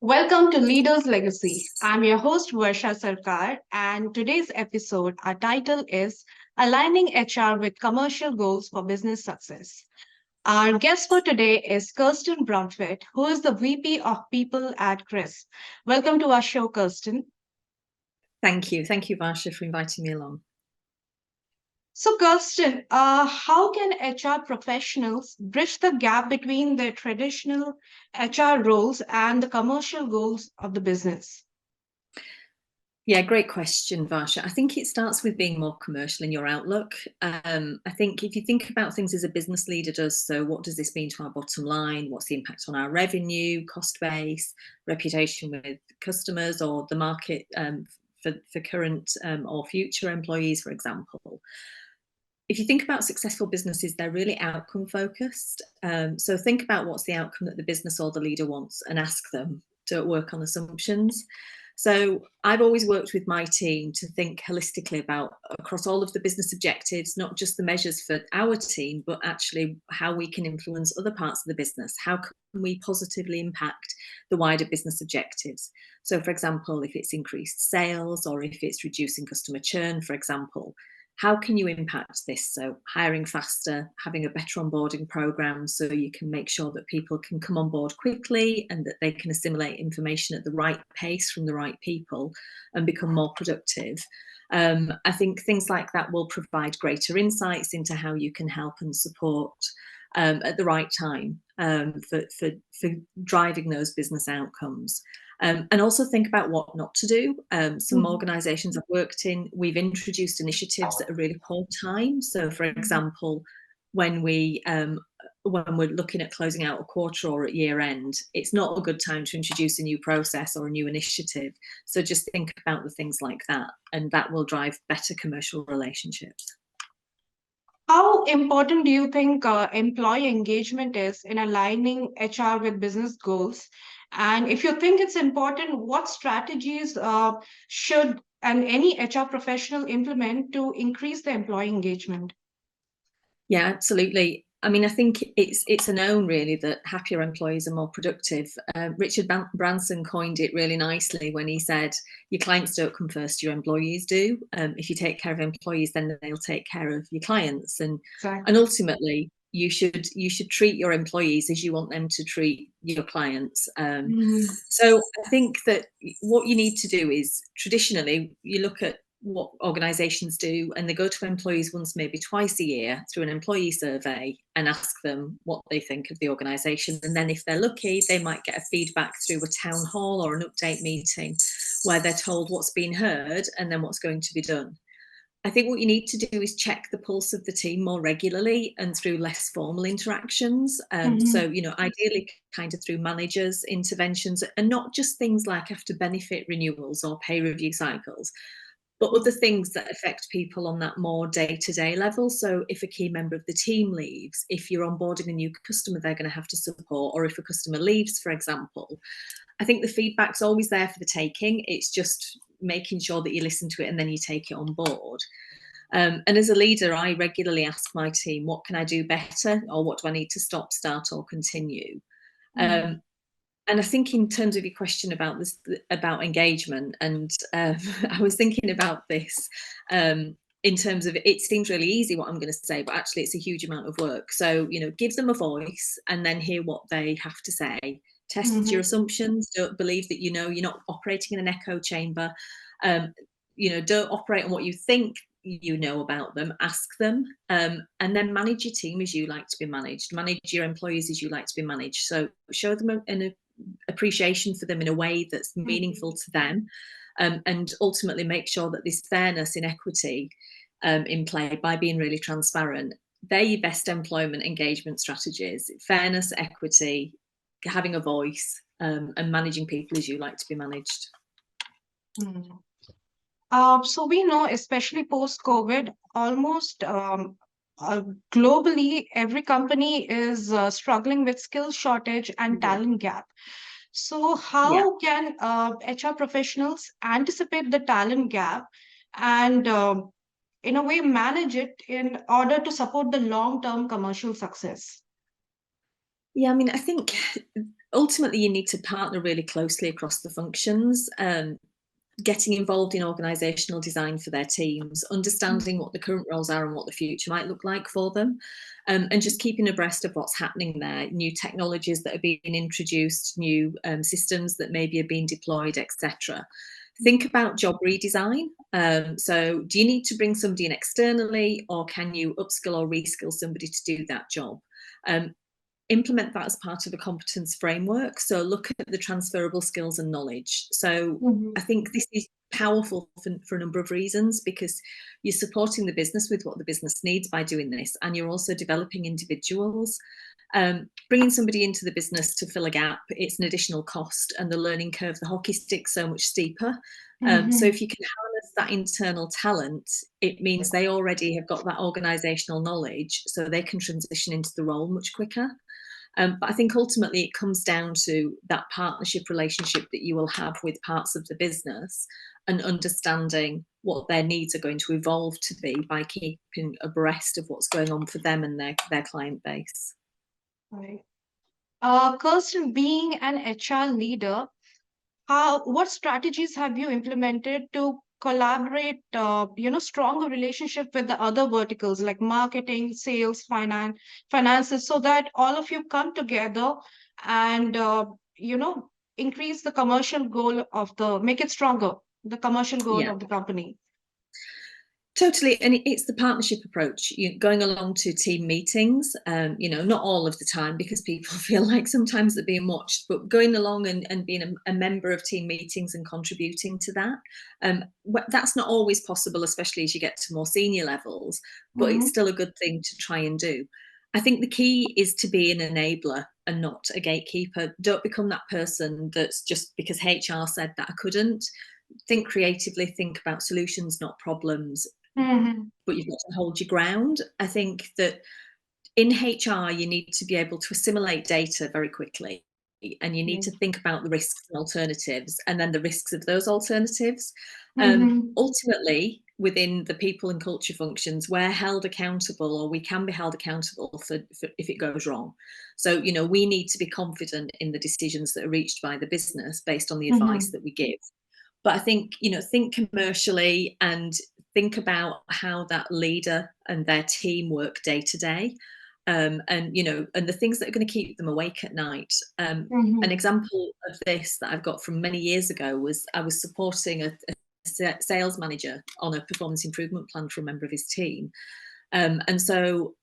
Welcome to Leaders Legacy. I'm your host Varsha Sarkar, and today's episode, our title is Aligning HR with Commercial Goals for Business Success. Our guest for today is Kirsten Brumfitt, who is the VP of People at CRIS. Welcome to our show, Kirsten. Thank you. Thank you, Varsha, for inviting me along. So, Kirsten, how can HR professionals bridge the gap between their traditional HR roles and the commercial goals of the business? Yeah, great question, Varsha. I think it starts with being more commercial in your outlook. I think if you think about things as a business leader does, so what does this mean to our bottom line? What's the impact on our revenue, cost base, reputation with customers or the market for current or future employees, for example? If you think about successful businesses, they're really outcome focused. So think about what's the outcome that the business or the leader wants and ask them. Don't work on assumptions. So I've always worked with my team to think holistically about across all of the business objectives, not just the measures for our team, but actually how we can influence other parts of the business. How can we positively impact the wider business objectives? So for example, if it's increased sales or if it's reducing customer churn, for example, how can you impact this? So hiring faster, having a better onboarding program so you can make sure that people can come on board quickly and that they can assimilate information at the right pace from the right people and become more productive. I think things like that will provide greater insights into how you can help and support at the right time for driving those business outcomes. And also think about what not to do. Some organisations I've worked in, we've introduced initiatives at a really poor time. So, for example, when we're looking at closing out a quarter or at year end, it's not a good time to introduce a new process or a new initiative. So just think about the things like that, and that will drive better commercial relationships. How important do you think employee engagement is in aligning HR with business goals? And if you think it's important, what strategies should any HR professional implement to increase the employee engagement? Yeah, absolutely. I mean, I think it's a known really that happier employees are more productive. Richard Branson coined it really nicely when he said, your clients don't come first, your employees do. If you take care of employees, then they'll take care of your clients. And ultimately, you should treat your employees as you want them to treat your clients. So I think that what you need to do is, traditionally, you look at what organisations do, and they go to employees once, maybe twice a year through an employee survey and ask them what they think of the organisation. And then if they're lucky, they might get a feedback through a town hall or an update meeting where they're told what's been heard and then what's going to be done. I think what you need to do is check the pulse of the team more regularly and through less formal interactions. So, ideally kind of through managers' interventions, and not just things like after benefit renewals or pay review cycles, but other things that affect people on that more day-to-day level. So if a key member of the team leaves, if you're onboarding a new customer they're going to have to support, or if a customer leaves, for example, I think the feedback's always there for the taking. It's just making sure that you listen to it and then you take it on board. And as a leader, I regularly ask my team, what can I do better? Or what do I need to stop, start, or continue? And I think in terms of your question about this, about engagement, and I was thinking about this in terms of, it seems really easy what I'm going to say, but actually it's a huge amount of work. So, give them a voice and then hear what they have to say. Test your assumptions. Don't believe that you're not operating in an echo chamber. Don't operate on what you think you know about them. Ask them, and then manage your team as you like to be managed. Manage your employees as you like to be managed. So show them an appreciation for them in a way that's meaningful to them, and ultimately make sure that there's fairness in equity in play by being really transparent. They're your best employment engagement strategies: fairness, equity, having a voice, and managing people as you like to be managed. So we know, especially post-COVID, almost globally, every company is struggling with skill shortage and talent gap. So how can HR professionals anticipate the talent gap and in a way manage it in order to support the long-term commercial success? Yeah, I mean, I think ultimately you need to partner really closely across the functions, getting involved in organisational design for their teams, understanding what the current roles are and what the future might look like for them, and just keeping abreast of what's happening there, new technologies that are being introduced, new systems that maybe are being deployed, etc. Think about job redesign. So do you need to bring somebody in externally, or can you upskill or reskill somebody to do that job? Implement that as part of a competence framework. So look at the transferable skills and knowledge. So I think this is powerful for a number of reasons, because you're supporting the business with what the business needs by doing this, and you're also developing individuals. Bringing somebody into the business to fill a gap, it's an additional cost, and the learning curve, the hockey stick, so much steeper. So if you can harness that internal talent, it means they already have got that organisational knowledge, so they can transition into the role much quicker. But I think ultimately it comes down to that partnership relationship that you will have with parts of the business, and understanding what their needs are going to evolve to be by keeping abreast of what's going on for them and their client base. Right. Kirsten, being an HR leader, what strategies have you implemented to collaborate, stronger relationship with the other verticals like marketing, sales, finances, so that all of you come together and, increase the commercial goal make it stronger, the commercial goal Yeah. of the company? Totally, and it's the partnership approach. You're going along to team meetings, not all of the time, because people feel like sometimes they're being watched, but going along and being a member of team meetings and contributing to that. That's not always possible, especially as you get to more senior levels, but it's still a good thing to try and do. I think the key is to be an enabler and not a gatekeeper. Don't become that person that's just because HR said that I couldn't. Think creatively, think about solutions, not problems. But you've got to hold your ground. I think that in HR, you need to be able to assimilate data very quickly, and you need to think about the risks and alternatives, and then the risks of those alternatives. Ultimately, within the people and culture functions, we're held accountable, or we can be held accountable for if it goes wrong. So, we need to be confident in the decisions that are reached by the business based on the advice that we give. But I think, think commercially, and think about how that leader and their team work day to day. And the things that are going to keep them awake at night. An example of this that I've got from many years ago was I was supporting a sales manager on a performance improvement plan for a member of his team. And so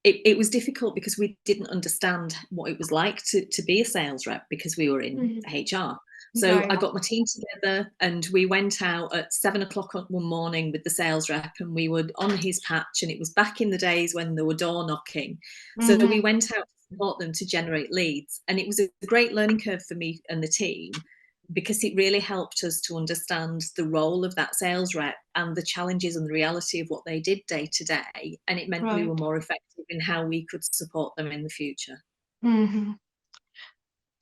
it was difficult because we didn't understand what it was like to be a sales rep, because we were in HR. So I got my team together, and we went out at 7 o'clock one morning with the sales rep, and we were on his patch, and it was back in the days when there were door knocking. So we went out to support them to generate leads, and it was a great learning curve for me and the team, because it really helped us to understand the role of that sales rep and the challenges and the reality of what they did day to day. And it meant we were more effective in how we could support them in the future.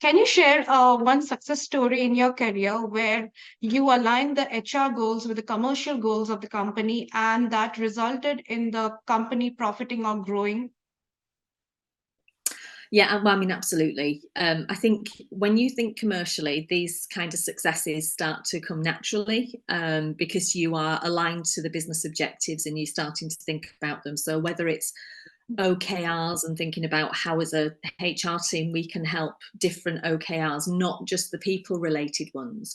Can you share one success story in your career where you aligned the HR goals with the commercial goals of the company, and that resulted in the company profiting or growing? Yeah, well, I mean, absolutely. I think when you think commercially, these kind of successes start to come naturally, because you are aligned to the business objectives and you're starting to think about them. So whether it's OKRs and thinking about how as a HR team we can help different OKRs, not just the people related ones,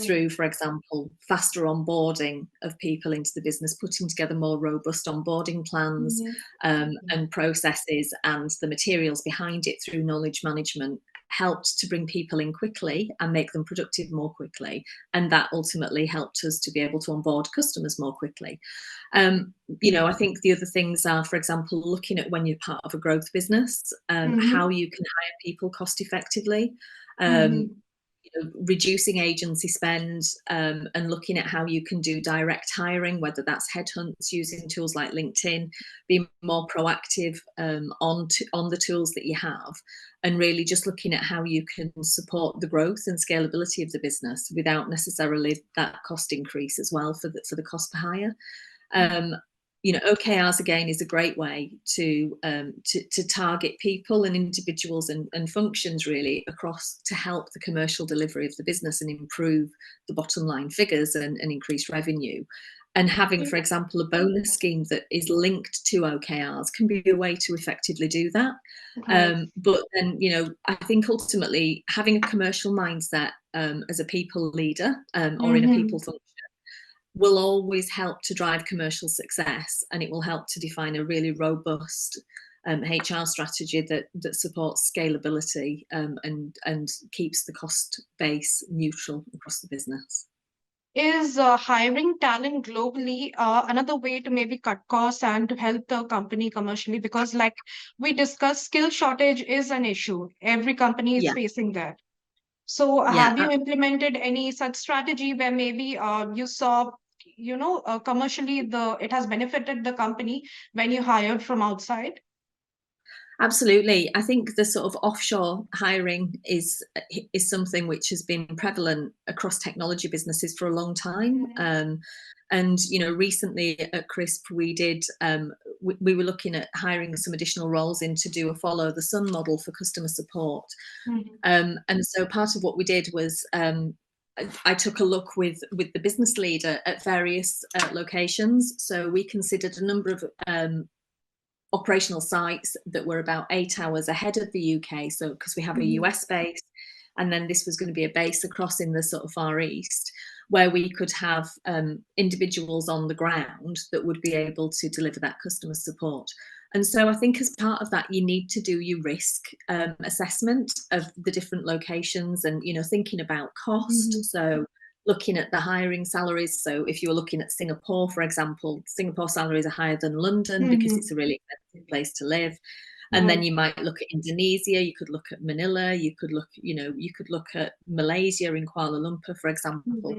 through, for example, faster onboarding of people into the business, putting together more robust onboarding plans and processes, and the materials behind it through knowledge management helped to bring people in quickly and make them productive more quickly. And that ultimately helped us to be able to onboard customers more quickly. I think the other things are, for example, looking at when you're part of a growth business, how you can hire people cost effectively, reducing agency spend, and looking at how you can do direct hiring, whether that's headhunts using tools like LinkedIn, being more proactive on the tools that you have, and really just looking at how you can support the growth and scalability of the business without necessarily that cost increase as well for the cost per hire. OKRs again is a great way to target people and individuals and functions really across to help the commercial delivery of the business and improve the bottom line figures and increase revenue. And having, for example, a bonus scheme that is linked to OKRs can be a way to effectively do that. But then, I think ultimately having a commercial mindset as a people leader or in a people function will always help to drive commercial success, and it will help to define a really robust HR strategy that supports scalability and keeps the cost base neutral across the business. Is hiring talent globally another way to maybe cut costs and to help the company commercially? Because like we discussed, skill shortage is an issue. Every company is Yeah, facing that. So yeah, have you implemented any such strategy where maybe you saw, commercially it has benefited the company when you hired from outside? absolutely. I think the sort of offshore hiring is something which has been prevalent across technology businesses for a long time. And recently at CRISP, we did we were looking at hiring some additional roles in to do a follow the sun model for customer support. And so part of what we did was I took a look with the business leader at various locations. So we considered a number of operational sites that were about 8 hours ahead of the UK. So because we have a US base, and then this was going to be a base across in the sort of Far East, where we could have individuals on the ground that would be able to deliver that customer support. And so I think as part of that, you need to do your risk assessment of the different locations and, thinking about cost. So looking at the hiring salaries. So if you're looking at Singapore, for example, Singapore salaries are higher than London because it's a really expensive place to live. And then you might look at Indonesia, you could look at Manila, you could look at Malaysia in Kuala Lumpur, for example,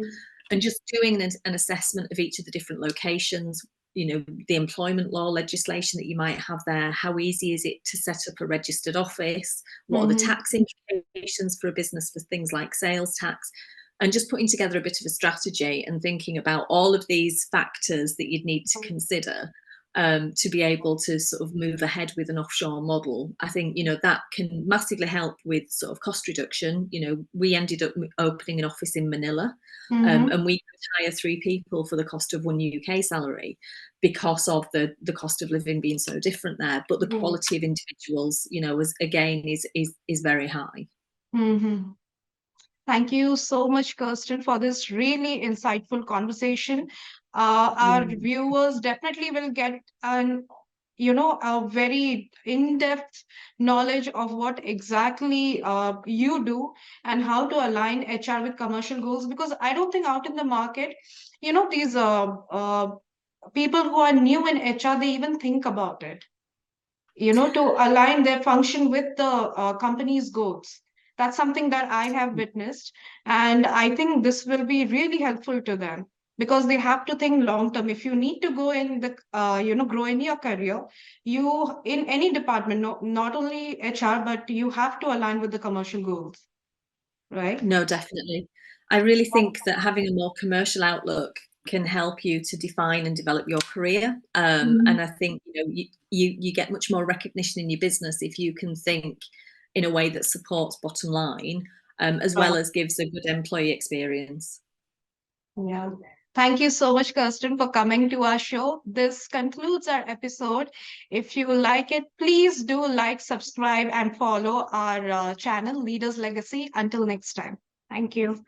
and just doing an assessment of each of the different locations, the employment law legislation that you might have there, how easy is it to set up a registered office, what are the tax implications for a business for things like sales tax, and just putting together a bit of a strategy and thinking about all of these factors that you'd need to consider to be able to sort of move ahead with an offshore model. I think, that can massively help with sort of cost reduction. We ended up opening an office in Manila and we could hire 3 people for the cost of 1 UK salary because of the cost of living being so different there. But the quality of individuals, is very high. Thank you so much, Kirsten, for this really insightful conversation. Our viewers definitely will get a very in-depth knowledge of what exactly you do and how to align HR with commercial goals. Because I don't think out in the market, these people who are new in HR, they even think about it, to align their function with the company's goals. That's something that I have witnessed. And I think this will be really helpful to them because they have to think long term. If you need to go in the, grow in your career, you in any department, not only HR, but you have to align with the commercial goals, right? No, definitely. I really think that having a more commercial outlook can help you to define and develop your career. And I think you get much more recognition in your business if you can think in a way that supports bottom line, as well as gives a good employee experience. Yeah. Thank you so much, Kirsten, for coming to our show. This concludes our episode. If you like it, please do like, subscribe, and follow our channel, Leaders Legacy. Until next time. Thank you.